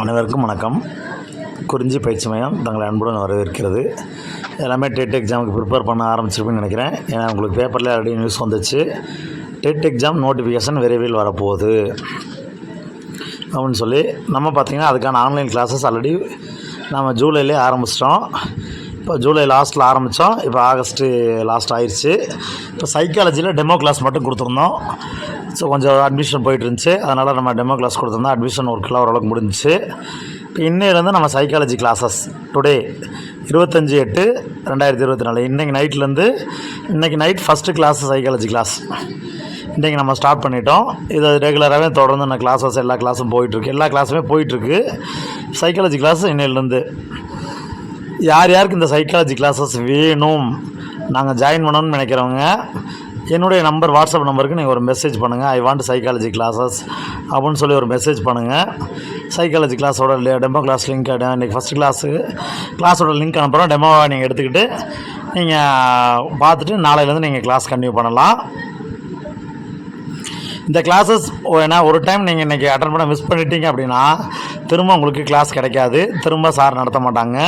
அனைவருக்கும் வணக்கம். குறிஞ்சி பயிற்சி மையம் தங்களை அன்புடன் வரவேற்கிறது. எல்லாமே டெட் எக்ஸாமுக்கு ப்ரிப்பேர் பண்ண ஆரம்பிச்சிருப்பேன்னு நினைக்கிறேன். ஏன்னா உங்களுக்கு பேப்பரில் ஆல்ரெடி நியூஸ் வந்துச்சு. டெட் எக்ஸாம் நோட்டிஃபிகேஷன் விரைவில் வரப்போகுது அப்படின்னு சொல்லி நம்ம பார்த்திங்கன்னா அதுக்கான ஆன்லைன் கிளாஸஸ் ஆல்ரெடி நம்ம ஜூலையிலே ஆரம்பிச்சிட்டோம். இப்போ ஜூலை லாஸ்ட்டில் ஆரம்பித்தோம். இப்போ ஆகஸ்ட்டு லாஸ்ட் ஆயிடுச்சு. இப்போ சைக்காலஜியில் டெமோ கிளாஸ் மட்டும் கொடுத்துருந்தோம். ஸோ கொஞ்சம் அட்மிஷன் போயிட்டு இருந்துச்சு. அதனால் நம்ம டெமோ கிளாஸ் கொடுத்துருந்தோம். அட்மிஷன் ஒர்க்கெலாம் ஓரளவுக்கு முடிஞ்சிச்சு. இப்போ இன்னையிலேருந்து நம்ம சைக்காலஜி கிளாஸஸ் டுடே 25/8/2024 இன்றைக்கி night first class psychology class இன்றைக்கி நம்ம ஸ்டார்ட் பண்ணிட்டோம். இதை ரெகுலராகவே தொடர்ந்து நான் கிளாஸஸ் எல்லா கிளாஸும் போயிட்டுருக்கு. எல்லா கிளாஸுமே போயிட்டுருக்கு. சைக்காலஜி கிளாஸ் இன்னையிலேருந்து யார் யாருக்கு இந்த சைக்காலஜி கிளாஸஸ் வேணும், நாங்கள் ஜாயின் பண்ணணும்னு நினைக்கிறவங்க என்னுடைய நம்பர் வாட்ஸ்அப் நம்பருக்கு நீங்கள் ஒரு மெசேஜ் பண்ணுங்கள். ஐ வாண்ட் சைக்காலஜி கிளாஸஸ் அப்படின்னு சொல்லி ஒரு மெசேஜ் பண்ணுங்கள். சைக்காலஜி கிளாஸோட டெமோ கிளாஸ் லிங்க் இன்றைக்கி ஃபஸ்ட் கிளாஸோட லிங்க் அனுப்புகிறோம். டெமோவை நீங்கள் எடுத்துக்கிட்டு நீங்கள் பார்த்துட்டு நாளையிலேருந்து நீங்கள் கிளாஸ் கன்டினியூ பண்ணலாம். இந்த கிளாஸஸ் ஏன்னா ஒரு டைம் நீங்கள் இன்றைக்கி அட்டன் பண்ண மிஸ் பண்ணிட்டீங்க அப்படின்னா திரும்ப உங்களுக்கு கிளாஸ் கிடைக்காது. திரும்ப சார் நடத்த மாட்டாங்க.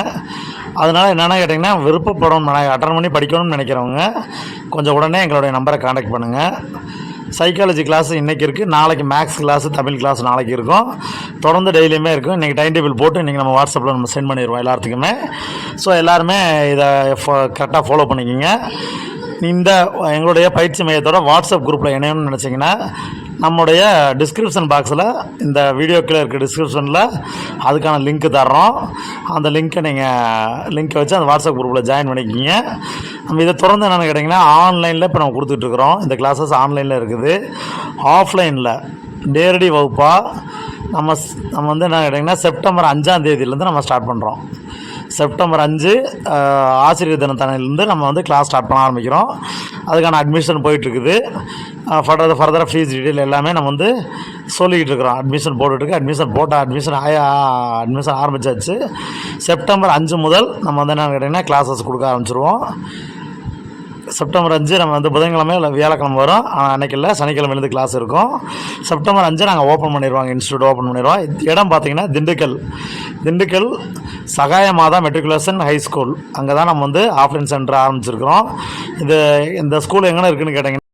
அதனால் என்னென்னா கேட்டிங்கன்னா விருப்பப்படும் அட்டன் பண்ணி படிக்கணும்னு நினைக்கிறவங்க கொஞ்சம் உடனே எங்களுடைய நம்பரை காண்டாக்ட் பண்ணுங்கள். சைக்காலஜி கிளாஸ் இன்றைக்கி இருக்குது. நாளைக்கு மேக்ஸ் கிளாஸு தமிழ் கிளாஸ் நாளைக்கு இருக்கும். தொடர்ந்து டெய்லியுமே இருக்கும். இன்றைக்கி டைம் டேபிள் போட்டு இன்றைக்கி நம்ம வாட்ஸ்அப்பில் நம்ம சென்ட் பண்ணிடுவோம் எல்லாத்துக்குமே. ஸோ எல்லாருமே இதை கரெக்டாக ஃபாலோ பண்ணிக்கிங்க. இந்த எங்களுடைய பயிற்சி மையத்தோட வாட்ஸ்அப் குரூப்பில் இணையணும்னு நினச்சிங்கன்னா நம்முடைய டிஸ்கிரிப்ஷன் பாக்ஸில் இந்த வீடியோக்கில் இருக்க டிஸ்கிரிப்ஷனில் அதுக்கான லிங்க்கு தர்றோம். அந்த லிங்க்கை வச்சு அந்த வாட்ஸ்அப் குரூப்பில் ஜாயின் பண்ணிக்கிங்க. நம்ம இதை தொடர்ந்து என்னென்னு கேட்டிங்கன்னா ஆன்லைனில் இப்போ நம்ம கொடுத்துட்ருக்குறோம். இந்த கிளாஸஸ் ஆன்லைனில் இருக்குது. ஆஃப்லைனில் நேரடி வகுப்பாக நம்ம வந்து என்ன கேட்டிங்கன்னா செப்டம்பர் 5 நம்ம ஸ்டார்ட் பண்ணுறோம். செப்டம்பர் 5 ஆசிரியர் தினத்தனையிலேருந்து நம்ம வந்து கிளாஸ் ஸ்டார்ட் பண்ண ஆரம்பிக்கிறோம். அதுக்கான அட்மிஷன் போயிட்டுருக்குது. ஃபர்தராக ஃபீஸ் டீட்டெயில் எல்லாமே நம்ம வந்து சொல்லிக்கிட்டு இருக்கிறோம். அட்மிஷன் போட்டுட்ருக்கு. அட்மிஷன் ஆரம்பித்தாச்சு. செப்டம்பர் 5 முதல் நம்ம வந்து என்ன கேட்டிங்கன்னா கிளாஸஸ் கொடுக்க ஆரம்பிச்சிருவோம். செப்டம்பர் 5 நம்ம வந்து புதன்கிழமை இல்லை வியாழக்கிழமை வரும். அன்றைக்கி இல்லை, சனிக்கிழமையிலேருந்து கிளாஸ் இருக்கும். செப்டம்பர் 5 நாங்கள் ஓப்பன் பண்ணிடுவோம். இன்ஸ்டியூட் ஓப்பன் பண்ணிடுவோம். இடம் பார்த்திங்கன்னா திண்டுக்கல் சகாய மாதா மெட்ரிகுலேஷன் ஹை ஸ்கூல். அங்கே தான் நம்ம வந்து ஆஃப்லைன் சென்டர் ஆரம்பிச்சிருக்கிறோம். இந்த ஸ்கூல் எங்கே இருக்குதுன்னு கேட்டிங்கன்னா